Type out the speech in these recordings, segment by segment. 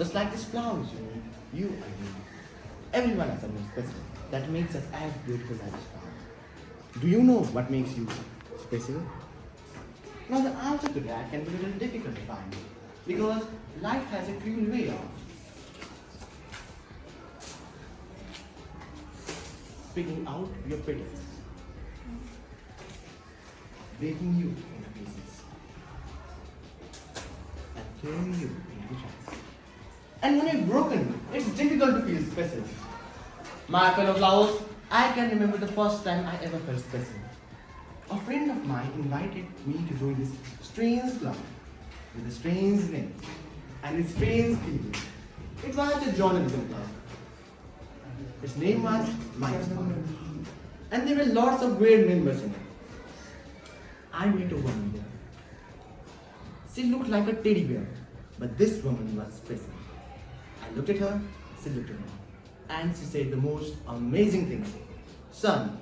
Just like this flower is unique, you are unique. Everyone has something special that makes us as beautiful as this flower. Do you know what makes you special? Now the answer to that can be a little difficult to find because life has a cruel way of picking out your petals, breaking you into pieces, and throwing you into chance. And when you're broken, it's difficult to feel special. My fellow flowers, I can remember the first time I ever felt special. A friend of mine invited me to join this strange club with a strange name and with strange people. It was a journalism club. Its name was Minds Club. And there were lots of weird members in it. I met a woman there. She looked like a teddy bear, but this woman was special. I looked at her, she looked at me, and she said the most amazing things. Son,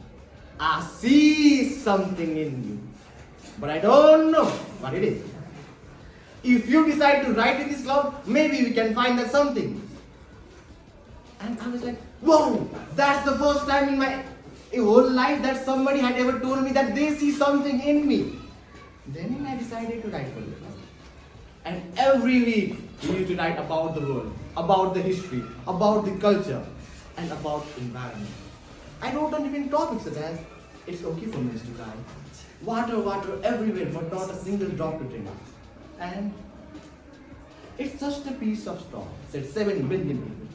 I see something in you, but I don't know what it is. If you decide to write in this club, maybe we can find that something. And I was like, whoa, that's the first time in my whole life that somebody had ever told me that they see something in me. Then I decided to write for the club. And every week we used to write about the world, about the history, about the culture, and about environment. I wrote on different topics such as, it's okay for me to cry, water everywhere but not a single drop to drink. And it's just a piece of straw, said 7 billion people.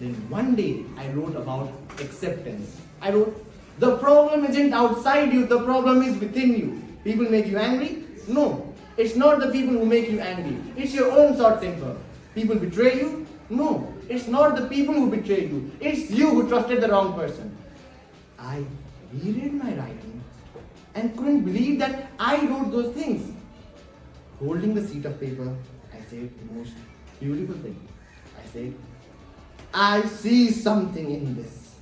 Then one day I wrote about acceptance. I wrote, the problem isn't outside you, the problem is within you. People make you angry? No, it's not the people who make you angry. It's your own short temper. People betray you? No, it's not the people who betray you. It's you who trusted the wrong person. I reread my writing and couldn't believe that I wrote those things. Holding the sheet of paper, I said the most beautiful thing. I said, I see something in this,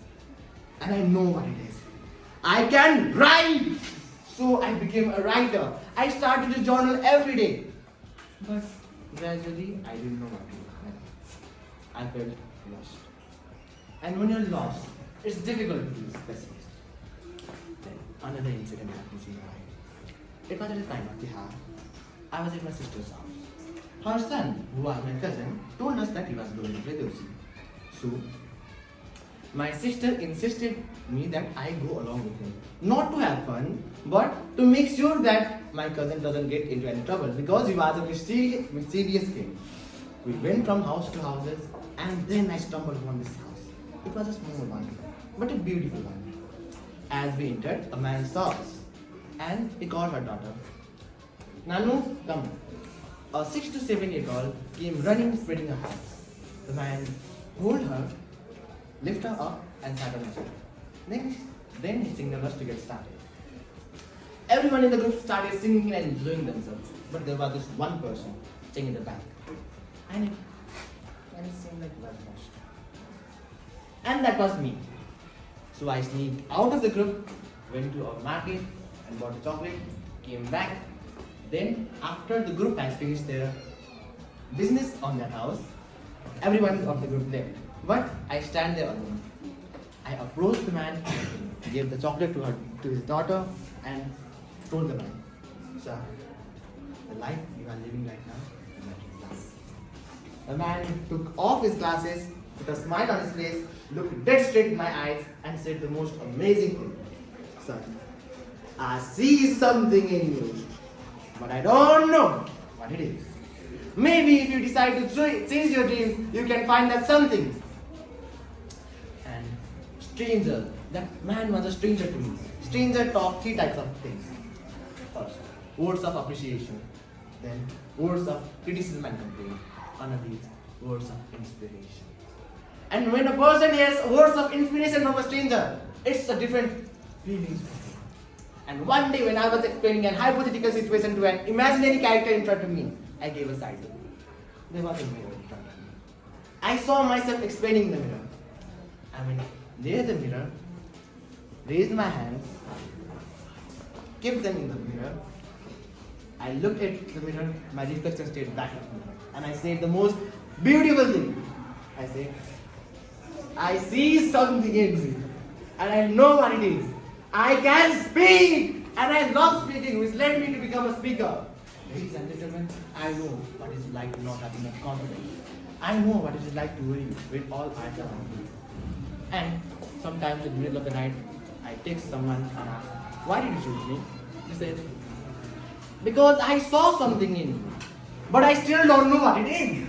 and I know what it is. I can write! So I became a writer. I started to journal every day. But gradually, I didn't know what to do. I felt lost. And when you're lost, it's difficult to feel special. Then another incident happened in my life. It was at the time of Tihar. I was at my sister's house. Her son, who was my cousin, told us that he was going to Vedosi. So, my sister insisted me that I go along with him. Not to have fun, but to make sure that my cousin doesn't get into any trouble because he was a mysterious kid. We went from house to houses and then I stumbled upon this house. It was a small one, but a beautiful one. As we entered, a man saw us and he called her daughter. Nanu, come. A 6 to 7 year old came running, spreading her hands. The man hold her, lift her up and sat on her shoulder. Then he signaled us to get started. Everyone in the group started singing and enjoying themselves, but there was this one person sitting in the back. And it seemed like he was lost. And that was me. So I sneaked out of the group, went to a market and bought a chocolate, came back. Then after the group has finished their business on their house, everyone of the group left. But I stand there alone. I approached the man, gave the chocolate to his daughter, and told the man, sir, the life you are living right now is not your class. The man took off his glasses, put a smile on his face, looked dead straight in my eyes, and said the most amazing thing. Sir, I see something in you, but I don't know what it is. Maybe if you decide to chase your dreams, you can find that something. And stranger, that man was a stranger to me. Stranger talked 3 types of things. First, words of appreciation. Then, words of criticism and complaint. Another is words of inspiration. And when a person hears words of inspiration from a stranger, it's a different feeling. And one day when I was explaining an hypothetical situation to an imaginary character in front of me, I gave a side look. There was a mirror in front of me. I saw myself explaining in the mirror. I went near the mirror, raised my hands, kept them in the mirror. I looked at the mirror, my reflection stayed back at the mirror. And I said the most beautiful thing. I say, I see something in you, and I know what it is. I can speak, and I love speaking, which led me to become a speaker. Ladies and gentlemen, I know what it's like to not have enough confidence. I know what it is like to worry with all eyes around me. And sometimes in the middle of the night, I text someone and ask, why did you choose me? He said, because I saw something in you, but I still don't know what it is.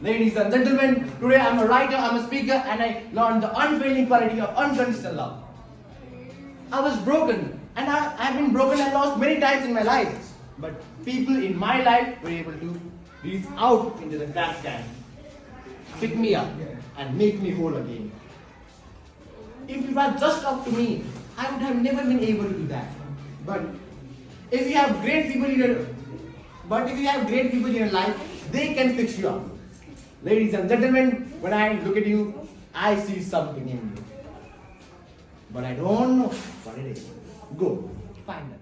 Ladies and gentlemen, today I'm a writer, I'm a speaker, and I learned the unfailing quality of unconditional love. I was broken, and I've been broken and lost many times in my life. But people in my life were able to reach out into the trash can, pick me up, and make me whole again. If it was just up to me, I would have never been able to do that. But if you have great people in your life, they can fix you up. Ladies and gentlemen, when I look at you, I see something in you. But I don't know what it is. Go, find it.